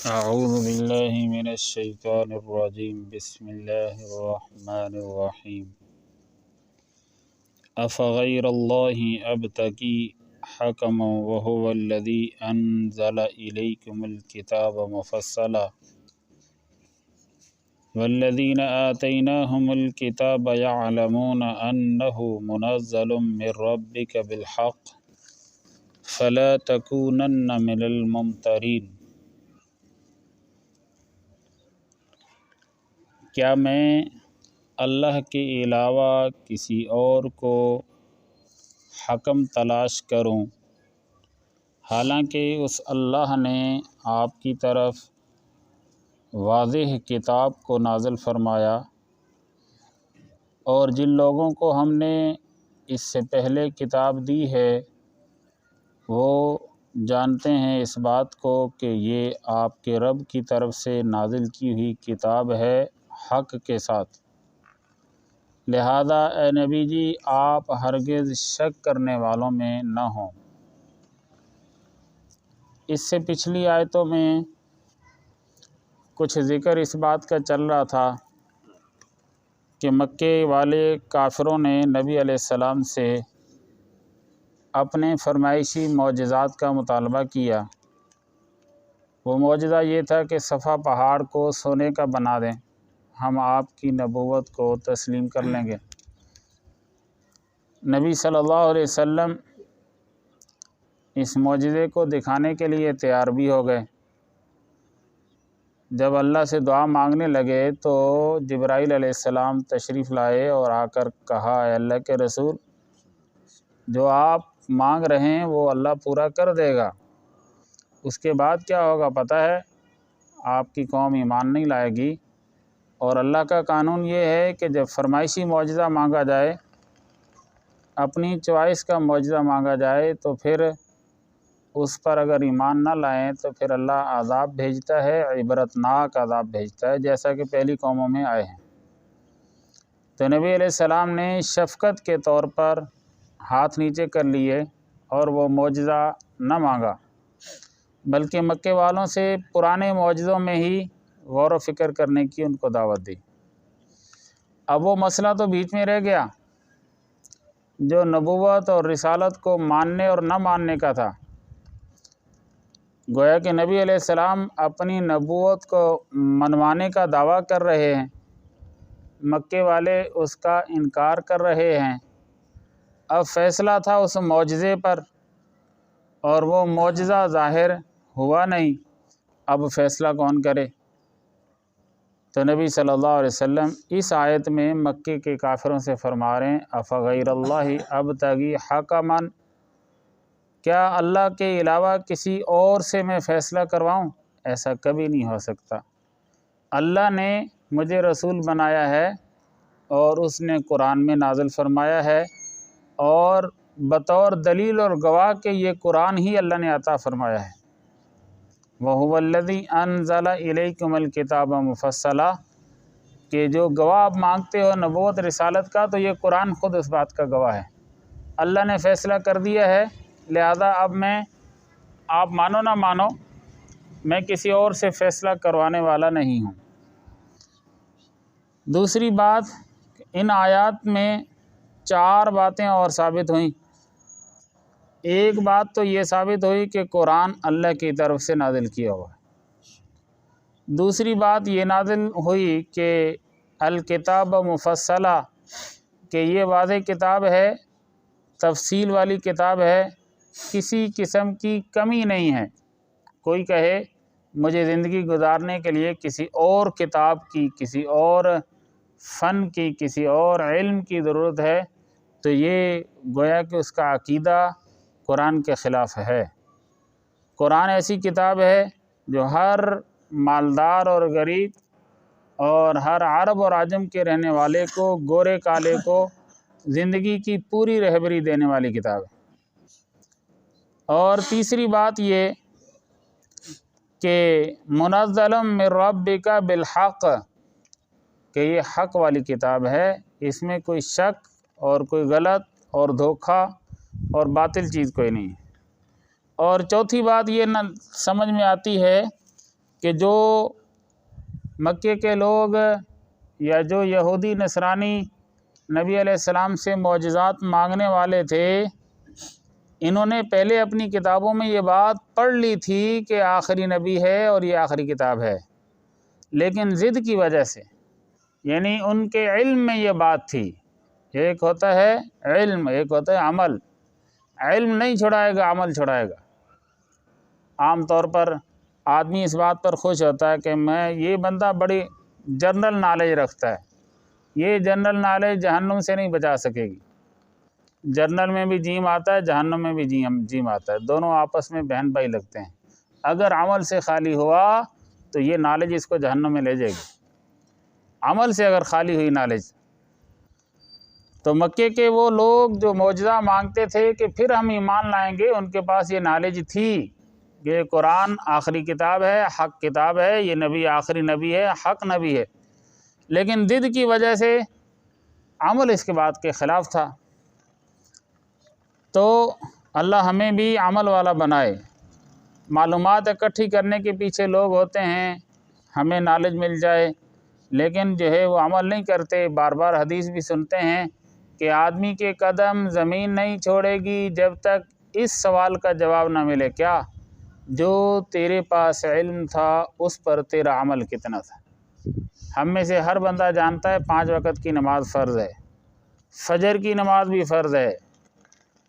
اعوذ باللہ من الشیطان الرجیم بسم اللہ الرحمن الرحیم افغیر اللہ ابتغی حکما وهو الذی انزل الیکم الکتاب مفصلا والذین آتیناہم الکتاب یعلمون انہ منزل من ربک بالحق فلا تکونن من الممترین۔ کیا میں اللہ کے علاوہ کسی اور کو حکم تلاش کروں، حالانکہ اس اللہ نے آپ کی طرف واضح کتاب کو نازل فرمایا، اور جن لوگوں کو ہم نے اس سے پہلے کتاب دی ہے وہ جانتے ہیں اس بات کو کہ یہ آپ کے رب کی طرف سے نازل کی ہوئی کتاب ہے حق کے ساتھ، لہذا اے نبی جی آپ ہرگز شک کرنے والوں میں نہ ہوں۔ اس سے پچھلی آیتوں میں کچھ ذکر اس بات کا چل رہا تھا کہ مکے والے کافروں نے نبی علیہ السلام سے اپنے فرمائشی معجزات کا مطالبہ کیا۔ وہ معجزہ یہ تھا کہ صفا پہاڑ کو سونے کا بنا دیں، ہم آپ کی نبوت کو تسلیم کر لیں گے۔ نبی صلی اللہ علیہ وسلم اس معجزے کو دکھانے کے لیے تیار بھی ہو گئے۔ جب اللہ سے دعا مانگنے لگے تو جبرائیل علیہ السلام تشریف لائے اور آ کر کہا، اے اللہ کے رسول، جو آپ مانگ رہے ہیں وہ اللہ پورا کر دے گا۔ اس کے بعد کیا ہوگا پتہ ہے؟ آپ کی قوم ایمان نہیں لائے گی، اور اللہ کا قانون یہ ہے کہ جب فرمائشی معجزہ مانگا جائے، اپنی چوائس کا معجزہ مانگا جائے، تو پھر اس پر اگر ایمان نہ لائیں تو پھر اللہ عذاب بھیجتا ہے، عبرتناک عذاب بھیجتا ہے، جیسا کہ پہلی قوموں میں آئے ہیں۔ تو نبی علیہ السلام نے شفقت کے طور پر ہاتھ نیچے کر لیے اور وہ معجزہ نہ مانگا، بلکہ مکے والوں سے پرانے معجزوں میں ہی غور و فکر کرنے کی ان کو دعوت دی۔ اب وہ مسئلہ تو بیچ میں رہ گیا جو نبوت اور رسالت کو ماننے اور نہ ماننے کا تھا۔ گویا کہ نبی علیہ السلام اپنی نبوت کو منوانے کا دعویٰ کر رہے ہیں، مکے والے اس کا انکار کر رہے ہیں۔ اب فیصلہ تھا اس معجزے پر، اور وہ معجزہ ظاہر ہوا نہیں، اب فیصلہ کون کرے؟ تو نبی صلی اللہ علیہ وسلم اس آیت میں مکے کے کافروں سے فرما رہے ہیں، افغیر اللہ ابتغی حکما، کیا اللہ کے علاوہ کسی اور سے میں فیصلہ کرواؤں؟ ایسا کبھی نہیں ہو سکتا۔ اللہ نے مجھے رسول بنایا ہے اور اس نے قرآن میں نازل فرمایا ہے، اور بطور دلیل اور گواہ کہ یہ قرآن ہی اللہ نے عطا فرمایا ہے۔ وَهُوَ الَّذِي أَنزَلَ إِلَيْكُمُ الْكِتَابَ مُفَصَّلًا، کہ جو گواہ آپ مانگتے ہو نبوت رسالت کا، تو یہ قرآن خود اس بات کا گواہ ہے۔ اللہ نے فیصلہ کر دیا ہے، لہذا اب آپ مانو نہ مانو، میں کسی اور سے فیصلہ کروانے والا نہیں ہوں۔ دوسری بات، ان آیات میں 4 باتیں اور ثابت ہوئیں۔ ایک بات تو یہ ثابت ہوئی کہ قرآن اللہ کی طرف سے نازل کیا ہوا ہے۔ دوسری بات یہ نازل ہوئی کہ الکتاب مفصلہ، کہ یہ واضح کتاب ہے، تفصیل والی کتاب ہے، کسی قسم کی کمی نہیں ہے۔ کوئی کہے مجھے زندگی گزارنے کے لیے کسی اور کتاب کی، کسی اور فن کی، کسی اور علم کی ضرورت ہے، تو یہ گویا کہ اس کا عقیدہ قرآن کے خلاف ہے۔ قرآن ایسی کتاب ہے جو ہر مالدار اور غریب اور ہر عرب اور عجم کے رہنے والے کو، گورے کالے کو زندگی کی پوری رہبری دینے والی کتاب ہے۔ اور تیسری بات یہ کہ منزل من ربک بالحق، کہ یہ حق والی کتاب ہے، اس میں کوئی شک اور کوئی غلط اور دھوکہ اور باطل چیز کوئی نہیں ہے۔ اور چوتھی بات یہ سمجھ میں آتی ہے کہ جو مکے کے لوگ یا جو یہودی نصرانی نبی علیہ السلام سے معجزات مانگنے والے تھے، انہوں نے پہلے اپنی کتابوں میں یہ بات پڑھ لی تھی کہ آخری نبی ہے اور یہ آخری کتاب ہے، لیکن ضد کی وجہ سے، یعنی ان کے علم میں یہ بات تھی۔ ایک ہوتا ہے علم، ایک ہوتا ہے عمل۔ علم نہیں چھڑائے گا، عمل چھڑائے گا۔ عام طور پر آدمی اس بات پر خوش ہوتا ہے کہ یہ بندہ بڑی جنرل نالج رکھتا ہے، یہ جنرل نالج جہنم سے نہیں بچا سکے گی۔ جنرل میں بھی جیم آتا ہے، جہنم میں بھی جیم آتا ہے، دونوں آپس میں بہن بھائی لگتے ہیں۔ اگر عمل سے خالی ہوا تو یہ نالج اس کو جہنم میں لے جائے گی۔ عمل سے اگر خالی ہوئی نالج، تو مکے کے وہ لوگ جو معجزہ مانگتے تھے کہ پھر ہم ایمان لائیں گے، ان کے پاس یہ نالج تھی کہ یہ قرآن آخری کتاب ہے، حق کتاب ہے، یہ نبی آخری نبی ہے، حق نبی ہے، لیکن ضد کی وجہ سے عمل اس کے بعد کے خلاف تھا۔ تو اللہ ہمیں بھی عمل والا بنائے۔ معلومات اکٹھی کرنے کے پیچھے لوگ ہوتے ہیں، ہمیں نالج مل جائے، لیکن جو ہے وہ عمل نہیں کرتے۔ بار بار حدیث بھی سنتے ہیں کہ آدمی کے قدم زمین نہیں چھوڑے گی جب تک اس سوال کا جواب نہ ملے، کیا؟ جو تیرے پاس علم تھا اس پر تیرا عمل کتنا تھا؟ ہم میں سے ہر بندہ جانتا ہے 5 وقت کی نماز فرض ہے، فجر کی نماز بھی فرض ہے۔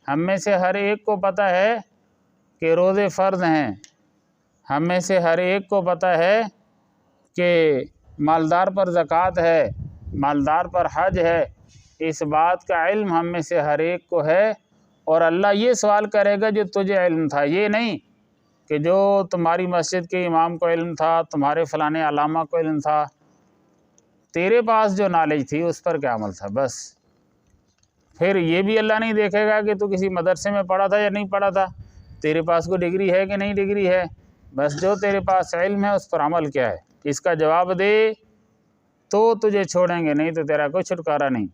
ہم میں سے ہر ایک کو پتہ ہے کہ روزے فرض ہیں۔ ہم میں سے ہر ایک کو پتہ ہے کہ مالدار پر زکوٰۃ ہے، مالدار پر حج ہے۔ اس بات کا علم ہم میں سے ہر ایک کو ہے، اور اللہ یہ سوال کرے گا جو تجھے علم تھا، یہ نہیں کہ جو تمہاری مسجد کے امام کو علم تھا، تمہارے فلانے علامہ کو علم تھا، تیرے پاس جو نالج تھی اس پر کیا عمل تھا، بس۔ پھر یہ بھی اللہ نہیں دیکھے گا کہ تو کسی مدرسے میں پڑھا تھا یا نہیں پڑھا تھا، تیرے پاس کوئی ڈگری ہے کہ نہیں ڈگری ہے، بس جو تیرے پاس علم ہے اس پر عمل کیا ہے، اس کا جواب دے تو تجھے چھوڑیں گے، نہیں تو تیرا کوئی چھٹکارا نہیں۔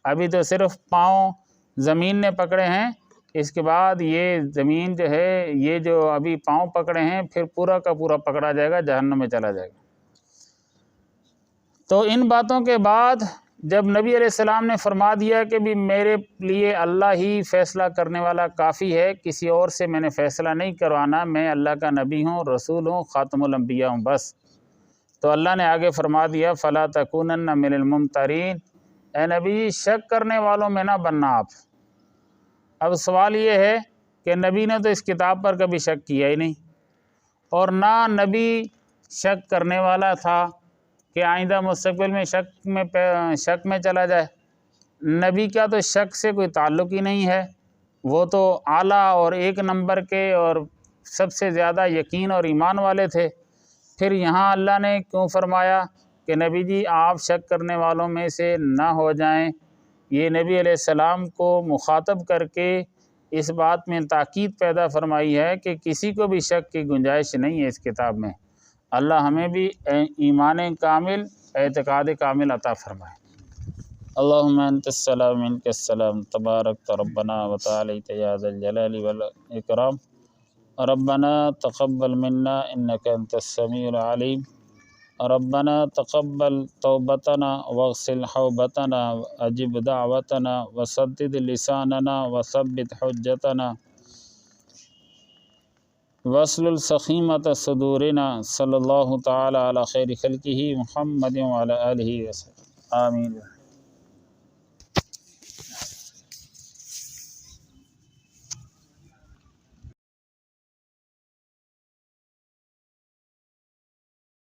ابھی تو صرف پاؤں زمین نے پکڑے ہیں، اس کے بعد یہ زمین جو ہے، یہ جو ابھی پاؤں پکڑے ہیں، پھر پورا کا پورا پکڑا جائے گا، جہنم میں چلا جائے گا۔ تو ان باتوں کے بعد جب نبی علیہ السلام نے فرما دیا کہ بھی میرے لیے اللہ ہی فیصلہ کرنے والا کافی ہے، کسی اور سے میں نے فیصلہ نہیں کروانا، میں اللہ کا نبی ہوں، رسول ہوں، خاتم الانبیاء ہوں، بس۔ تو اللہ نے آگے فرما دیا فَلَا تَكُونَنَّ مِنَ الْمُمْتَرِينَ، اے نبی شک کرنے والوں میں نہ بننا آپ۔ اب سوال یہ ہے کہ نبی نے تو اس کتاب پر کبھی شک کیا ہی نہیں، اور نہ نبی شک کرنے والا تھا کہ آئندہ مستقبل میں شک میں چلا جائے۔ نبی کا تو شک سے کوئی تعلق ہی نہیں ہے، وہ تو اعلیٰ اور ایک نمبر کے اور سب سے زیادہ یقین اور ایمان والے تھے۔ پھر یہاں اللہ نے کیوں فرمایا کہ نبی جی آپ شک کرنے والوں میں سے نہ ہو جائیں؟ یہ نبی علیہ السلام کو مخاطب کر کے اس بات میں تاکید پیدا فرمائی ہے کہ کسی کو بھی شک کی گنجائش نہیں ہے اس کتاب میں۔ اللہ ہمیں بھی ایمان کامل، اعتقاد کامل عطا فرمائے۔ اللہم انت السلام منک السلام، تبارک ربنا وتعالیت یا ذا الجلال والاکرام۔ ربنا تقبل منا انک انت السمیع العلیم، ربنا تقبل توبتنا واغسل حوبتنا، اجب دعوتنا وسدد لساننا وثبت حجتنا واسلل سخیمۃ صدورنا، صلی اللہ تعالی علی خیر خلقہ محمد وعلی آلہ وسلم، آمین۔